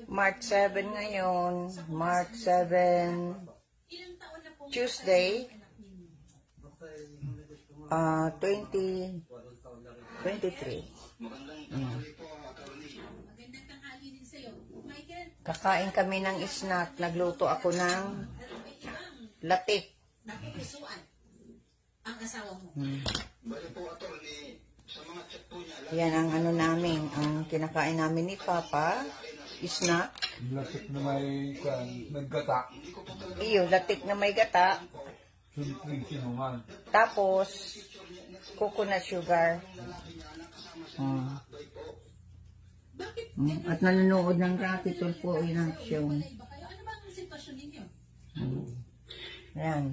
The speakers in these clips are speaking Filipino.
March 7 ngayon. March 7, Tuesday, 2023. Kakain kami ng snack. Nagluto ako ng latik. Yan ang ano namin, ang kinakain namin ni Papa, snack. Latik na may naggata. Iyo, latik na may gata. Simpleng sinuman. Tapos, coconut sugar. At nanonood ng Rocky Tulfo in action. Yan.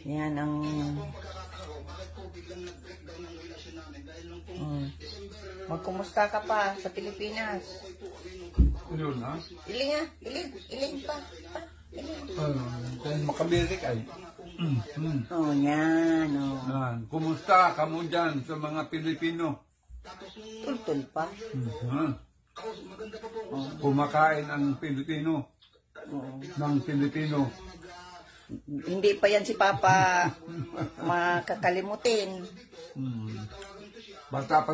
Yan ang... Magkumusta ka pa sa Pilipinas? Ano na? Iling ha? Iling pa. Dahil makamirik ay. Oh, yan. Oh. Kumusta kamo dyan sa mga Pilipino? Tultul pa. Kumakain ang Pilipino. Ng Pilipino. Hindi pa yan si Papa makakalimutin. Basta pa